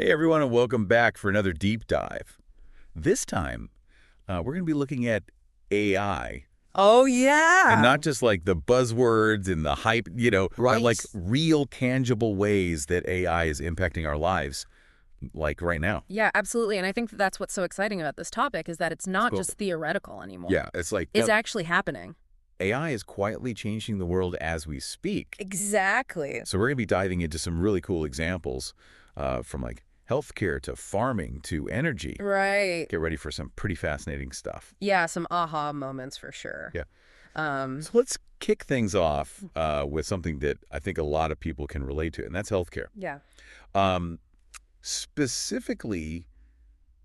Hey everyone, and welcome back for another deep dive. This time, we're going to be looking at AI, Oh, and yeah. not just like the buzzwords and the hype, but Right. like real tangible ways that AI is impacting our lives, like right now. Yeah, absolutely. And I think that that's what's so exciting about this topic is that it's not So, just theoretical anymore. yeah, it's like It's actually happening. AI is quietly changing the world as we speak. Exactly. So we're going to be diving into some really cool examples from like healthcare to farming to energy. Right. Get ready for some pretty fascinating stuff. Yeah, some aha moments for sure. Yeah. Um, So let's kick things off with something that I think a lot of people can relate to, and that's healthcare. yeah. Um, specifically,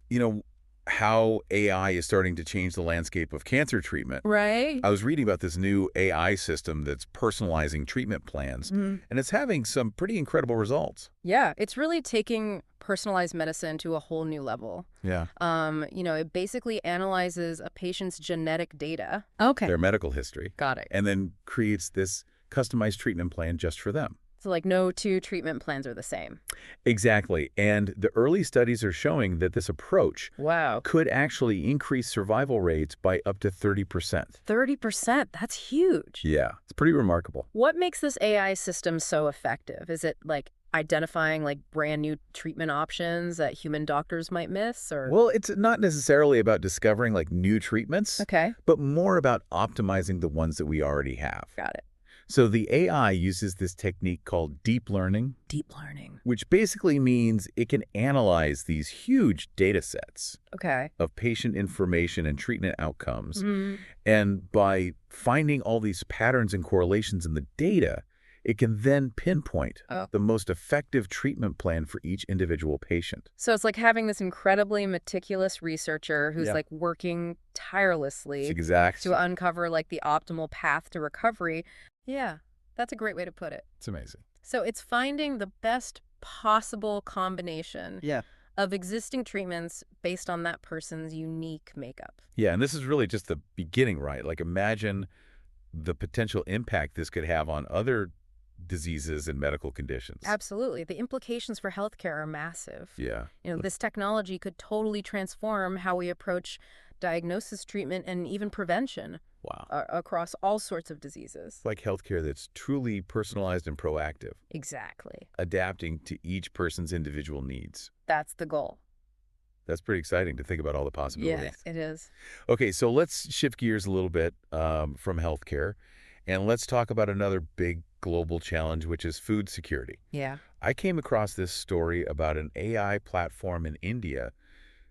you know, how AI is starting to change the landscape of cancer treatment. Right? I was reading about this new AI system that's personalizing treatment plans, Mhm. and it's having some pretty incredible results. Yeah, it's really taking personalized medicine to a whole new level. Yeah. It basically analyzes a patient's genetic data. Okay. Their medical history, Got it. and then creates this customized treatment plan just for them. So, like, no two treatment plans are the same. Exactly. And the early studies are showing that this approach Wow. could actually increase survival rates by up to 30%. 30%. That's huge. Yeah, it's pretty remarkable. What makes this AI system so effective? Is it like identifying like brand new treatment options that human doctors might miss or? Well, it's not necessarily about discovering like new treatments, Okay, but more about optimizing the ones that we already have. got it. So the AI uses this technique called deep learning, Deep learning. which basically means it can analyze these huge data sets Okay. of patient information and treatment outcomes. Mhm. And by finding all these patterns and correlations in the data, it can then pinpoint Oh. the most effective treatment plan for each individual patient. So it's like having this incredibly meticulous researcher who's Yeah. like working tirelessly Exactly. to uncover like the optimal path to recovery. Yeah, that's a great way to put it. It's amazing. So it's finding the best possible combination Yeah. of existing treatments based on that person's unique makeup. Yeah, and this is really just the beginning, right? Like imagine the potential impact this could have on other diseases and medical conditions. Absolutely. The implications for healthcare are massive. Yeah. This technology could totally transform how we approach diagnosis, treatment, and even prevention Wow. across all sorts of diseases. Like healthcare that's truly personalized and proactive, Exactly. adapting to each person's individual needs. That's the goal. That's pretty exciting to think about all the possibilities. Yeah, it is. Okay, so let's shift gears a little bit from healthcare, and let's talk about another big global challenge, which is food security. Yeah. I came across this story about an AI platform in India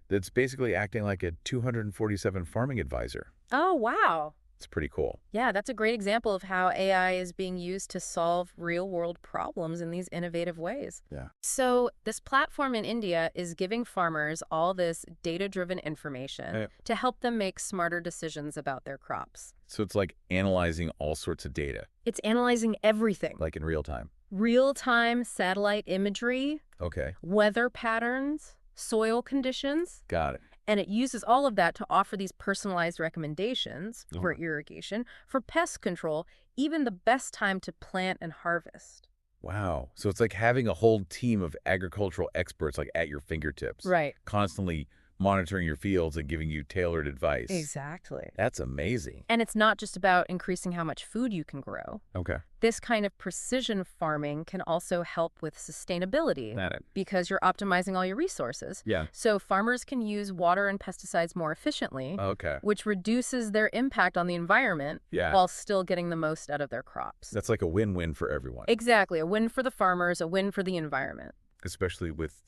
that's basically acting like a 247 farming advisor. Oh, wow. It's pretty cool. Yeah, that's a great example of how AI is being used to solve real-world problems in these innovative ways. Yeah. So this platform in India is giving farmers all this data-driven information Yeah. to help them make smarter decisions about their crops. So it's like analyzing all sorts of data, It's analyzing everything. like in real time. Real-time satellite imagery, Okay, weather patterns, soil conditions, got it. and it uses all of that to offer these personalized recommendations for Okay. irrigation, for pest control, even the best time to plant and harvest. Wow. So it's like having a whole team of agricultural experts like at your fingertips, Right. constantly monitoring your fields and giving you tailored advice. Exactly. That's amazing. And it's not just about increasing how much food you can grow. Okay. This kind of precision farming can also help with sustainability Got it. because you're optimizing all your resources. Yeah. So farmers can use water and pesticides more efficiently, Okay. which reduces their impact on the environment Yeah. while still getting the most out of their crops. That's like a win-win for everyone, Exactly. A win for the farmers, a win for the environment. especially with,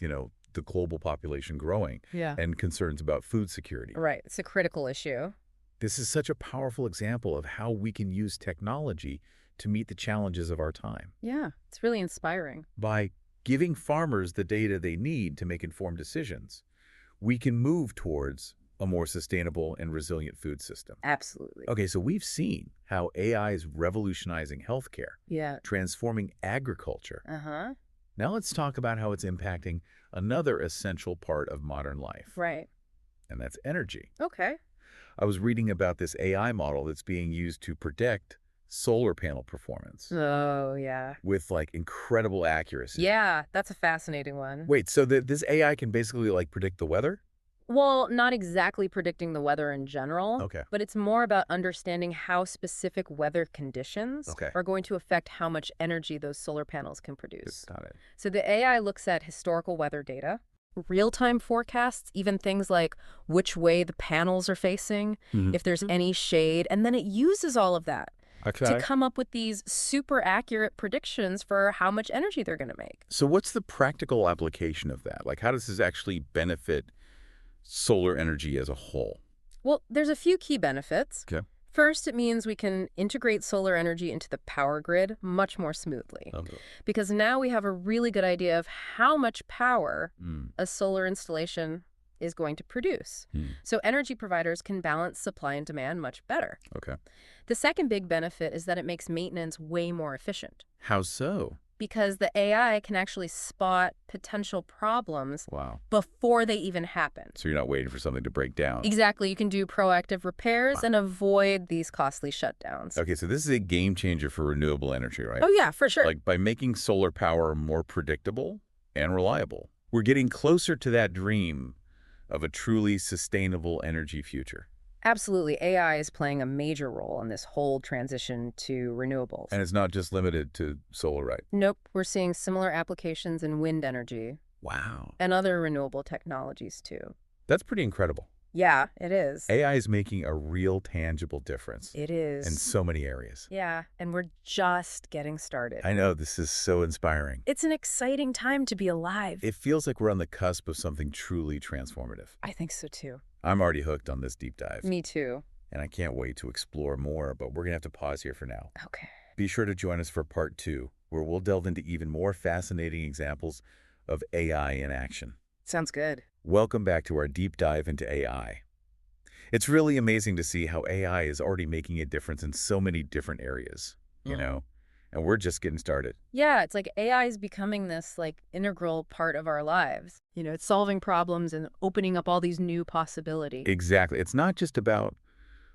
the global population growing Yeah. and concerns about food security. Right. It's a critical issue. This is such a powerful example of how we can use technology to meet the challenges of our time. Yeah. It's really inspiring. By giving farmers the data they need to make informed decisions, we can move towards a more sustainable and resilient food system. Absolutely. Okay, so we've seen how AI is revolutionizing healthcare, Yeah. transforming agriculture. Uh-huh. Now let's talk about how it's impacting another essential part of modern life, Right. and that's energy. Okay. I was reading about this AI model that's being used to predict solar panel performance Oh, yeah. with like incredible accuracy. Yeah, that's a fascinating one. Wait, so this AI can basically like predict the weather? Well, not exactly predicting the weather in general, Okay. but it's more about understanding how specific weather conditions Okay. are going to affect how much energy those solar panels can produce. Got it. So the AI looks at historical weather data, real-time forecasts, even things like which way the panels are facing, if there's any shade, and then it uses all of that to come up with these super accurate predictions for how much energy they're going to make. So what's the practical application of that? Like, how does this actually benefit solar energy as a whole? Well, there's a few key benefits. Okay. First, it means we can integrate solar energy into the power grid much more smoothly. Okay. Because now we have a really good idea of how much power a solar installation is going to produce. So energy providers can balance supply and demand much better. Okay. The second big benefit is that it makes maintenance way more efficient. How so? Because the AI can actually spot potential problems Wow. before they even happen. So you're not waiting for something to break down. Exactly. You can do proactive repairs and avoid these costly shutdowns. Okay, so this is a game changer for renewable energy, right? Oh, yeah, for sure. Like by making solar power more predictable and reliable, we're getting closer to that dream of a truly sustainable energy future. Absolutely. AI is playing a major role in this whole transition to renewables. And it's not just limited to solar, right? Nope. We're seeing similar applications in wind energy Wow. and other renewable technologies, too. That's pretty incredible. Yeah, it is. AI is making a real tangible difference It is. in so many areas. Yeah, and we're just getting started. I know, this is so inspiring. It's an exciting time to be alive. It feels like we're on the cusp of something truly transformative. I think so, too. I'm already hooked on this deep dive. Me too. And I can't wait to explore more, but we're going to have to pause here for now. Okay. Be sure to join us for part 2, where we'll delve into even more fascinating examples of AI in action. Sounds good. Welcome back to our deep dive into AI. It's really amazing to see how AI is already making a difference in so many different areas, you know, and we're just getting started. Yeah, it's like AI is becoming this integral part of our lives. You know, it's solving problems and opening up all these new possibilities. Exactly. It's not just about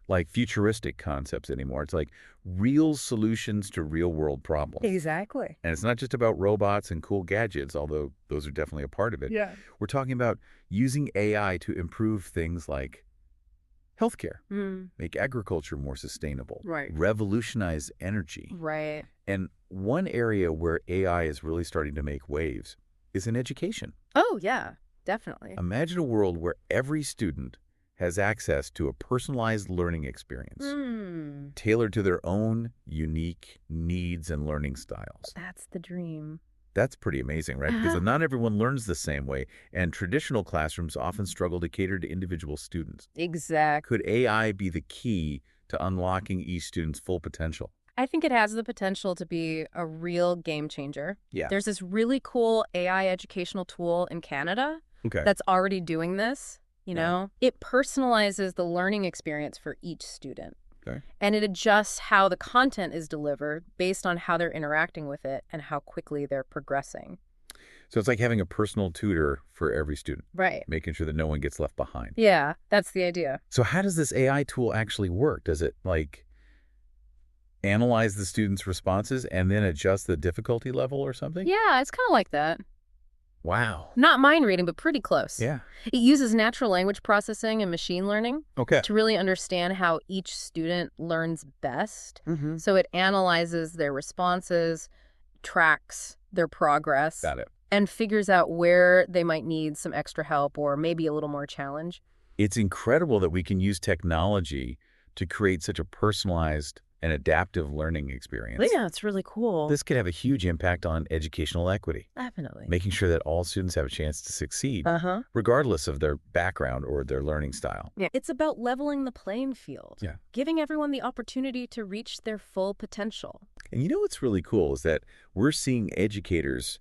like futuristic concepts anymore. It's like real solutions to real world problems. Exactly. And it's not just about robots and cool gadgets, although those are definitely a part of it. Yeah. We're talking about using AI to improve things like healthcare, make agriculture more sustainable, Right. revolutionize energy. Right. And one area where AI is really starting to make waves is in education. Oh, yeah, definitely. Imagine a world where every student has access to a personalized learning experience tailored to their own unique needs and learning styles. That's the dream. That's pretty amazing, right? Because not everyone learns the same way, and traditional classrooms often struggle to cater to individual students. Exactly. Could AI be the key to unlocking each student's full potential? I think it has the potential to be a real game changer. Yeah. There's this really cool AI educational tool in Canada Okay. that's already doing this. You know, it personalizes the learning experience for each student. Okay. And it adjusts how the content is delivered based on how they're interacting with it and how quickly they're progressing. So it's like having a personal tutor for every student, Right. making sure that no one gets left behind. Yeah, that's the idea. So how does this AI tool actually work? Does it like analyze the students' responses and then adjust the difficulty level or something? Yeah, it's kind of like that. Wow. Not mind reading, but pretty close. Yeah. It uses natural language processing and machine learning Okay. to really understand how each student learns best. So it analyzes their responses, tracks their progress, Got it. and figures out where they might need some extra help or maybe a little more challenge. It's incredible that we can use technology to create such a personalized and adaptive learning experience. Yeah, it's really cool. This could have a huge impact on educational equity, Definitely. making sure that all students have a chance to succeed, Uh-huh. regardless of their background or their learning style. Yeah. It's about leveling the playing field. Yeah. Giving everyone the opportunity to reach their full potential. And you know what's really cool is that we're seeing educators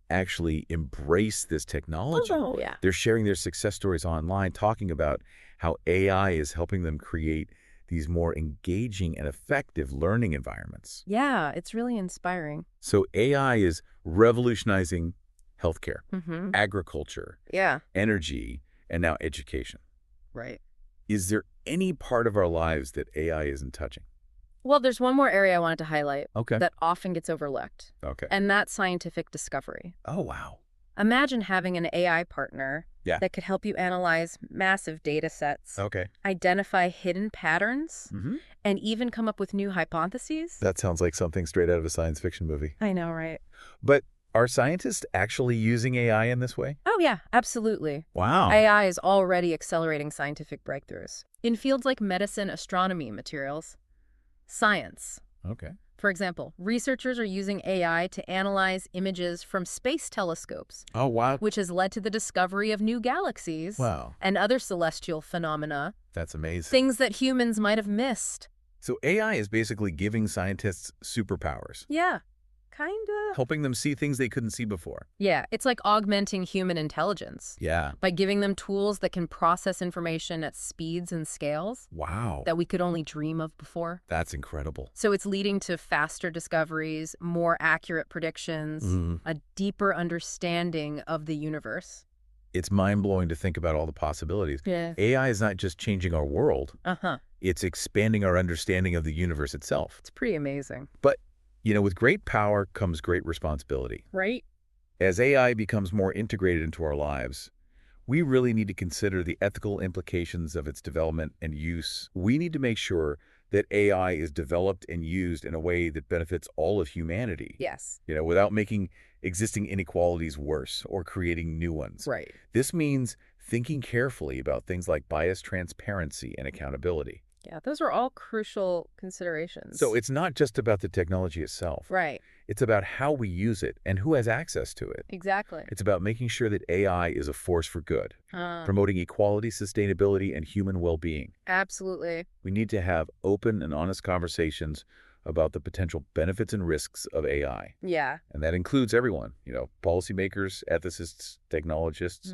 actually embrace this technology. Oh, yeah. They're sharing their success stories online, talking about how AI is helping them create these more engaging and effective learning environments. Yeah, it's really inspiring. So AI is revolutionizing healthcare, Mm-hmm. agriculture, Yeah. energy, and now education. Right. Is there any part of our lives that AI isn't touching? Well, there's one more area I wanted to highlight Okay. that often gets overlooked, Okay. and that's scientific discovery. Oh, wow. Imagine having an AI partner Yeah. that could help you analyze massive data sets, Okay. identify hidden patterns, and even come up with new hypotheses. That sounds like something straight out of a science fiction movie. I know, right? But are scientists actually using AI in this way? Oh, yeah, absolutely. Wow. AI is already accelerating scientific breakthroughs in fields like medicine, astronomy, materials, science. Okay. For example, researchers are using AI to analyze images from space telescopes, Oh, wow. which has led to the discovery of new galaxies Wow. and other celestial phenomena, That's amazing. things that humans might have missed. So AI is basically giving scientists superpowers, Yeah, kinda. helping them see things they couldn't see before. Yeah, it's like augmenting human intelligence Yeah. by giving them tools that can process information at speeds and scales Wow. that we could only dream of before. That's incredible. So it's leading to faster discoveries, more accurate predictions, a deeper understanding of the universe. It's mind-blowing to think about all the possibilities. Yeah. AI is not just changing our world, Uh-huh. it's expanding our understanding of the universe itself. It's pretty amazing. But, with great power comes great responsibility. Right? As AI becomes more integrated into our lives, we really need to consider the ethical implications of its development and use. We need to make sure that AI is developed and used in a way that benefits all of humanity. Yes. Without making existing inequalities worse or creating new ones. Right. This means thinking carefully about things like bias, transparency, and accountability. Yeah, those are all crucial considerations. So it's not just about the technology itself. Right. It's about how we use it and who has access to it. Exactly. It's about making sure that AI is a force for good, promoting equality, sustainability, and human well-being. Absolutely. We need to have open and honest conversations about the potential benefits and risks of AI. Yeah. And that includes everyone, policymakers, ethicists, technologists,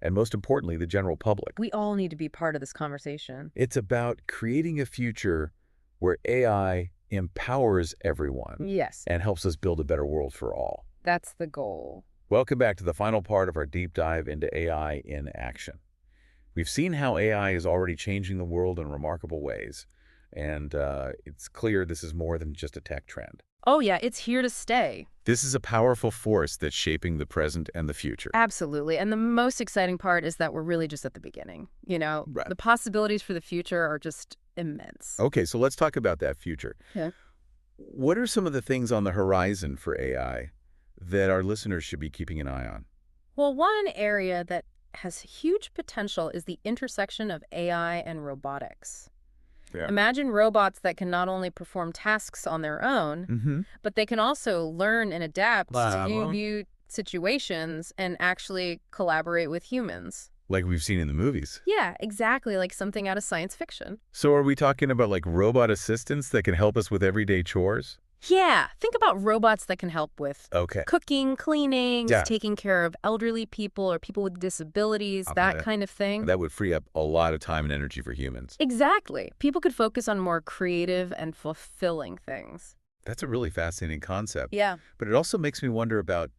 and most importantly, the general public. We all need to be part of this conversation. It's about creating a future where AI empowers everyone. Yes. And helps us build a better world for all. That's the goal. Welcome back to the final part of our deep dive into AI in action. We've seen how AI is already changing the world in remarkable ways, and it's clear this is more than just a tech trend. Oh, yeah, it's here to stay. This is a powerful force that's shaping the present and the future. Absolutely. And the most exciting part is that we're really just at the beginning. Right. The possibilities for the future are just immense. Okay, so let's talk about that future. Yeah. What are some of the things on the horizon for AI that our listeners should be keeping an eye on? Well, one area that has huge potential is the intersection of AI and robotics. Yeah. Imagine robots that can not only perform tasks on their own, but they can also learn and adapt to new situations and actually collaborate with humans. Like we've seen in the movies. Yeah, exactly, like something out of science fiction. So are we talking about like robot assistants that can help us with everyday chores? Yeah, think about robots that can help with cooking, cleaning, taking care of elderly people or people with disabilities, that kind of thing. That would free up a lot of time and energy for humans. Exactly. People could focus on more creative and fulfilling things. That's a really fascinating concept. Yeah. But it also makes me wonder about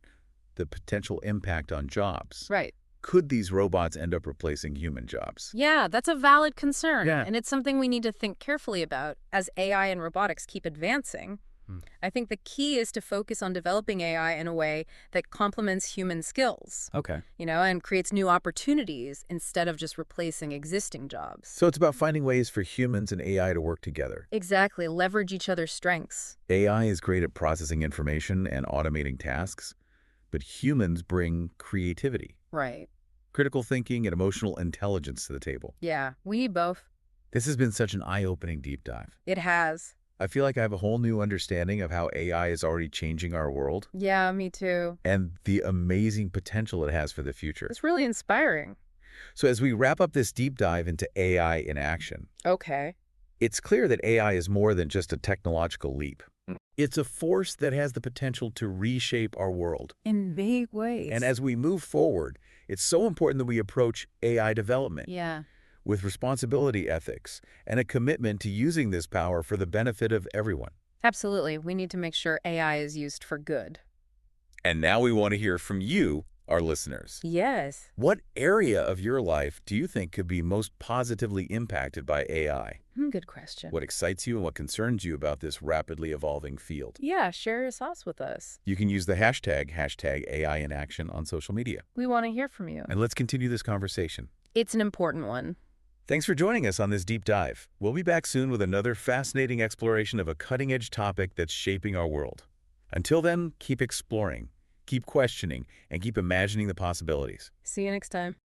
the potential impact on jobs. Right. Could these robots end up replacing human jobs? Yeah, that's a valid concern. Yeah. And it's something we need to think carefully about as AI and robotics keep advancing. I think the key is to focus on developing AI in a way that complements human skills. Okay. And creates new opportunities instead of just replacing existing jobs. So it's about finding ways for humans and AI to work together. Exactly. Leverage each other's strengths. AI is great at processing information and automating tasks, but humans bring creativity, Right. critical thinking, and emotional intelligence to the table. Yeah, we need both. This has been such an eye-opening deep dive. It has. I feel like I have a whole new understanding of how AI is already changing our world. Yeah, me too. And the amazing potential it has for the future. It's really inspiring. So as we wrap up this deep dive into AI in action, Okay. it's clear that AI is more than just a technological leap. It's a force that has the potential to reshape our world. In big ways. And as we move forward, it's so important that we approach AI development with responsibility ethics and a commitment to using this power for the benefit of everyone. Absolutely. We need to make sure AI is used for good. And now we want to hear from you, our listeners. Yes. What area of your life do you think could be most positively impacted by AI? Good question. What excites you and what concerns you about this rapidly evolving field? Yeah, share your thoughts with us. You can use the hashtag AI in action on social media. We want to hear from you. And let's continue this conversation. It's an important one. Thanks for joining us on this deep dive. We'll be back soon with another fascinating exploration of a cutting-edge topic that's shaping our world. Until then, keep exploring, keep questioning, and keep imagining the possibilities. See you next time.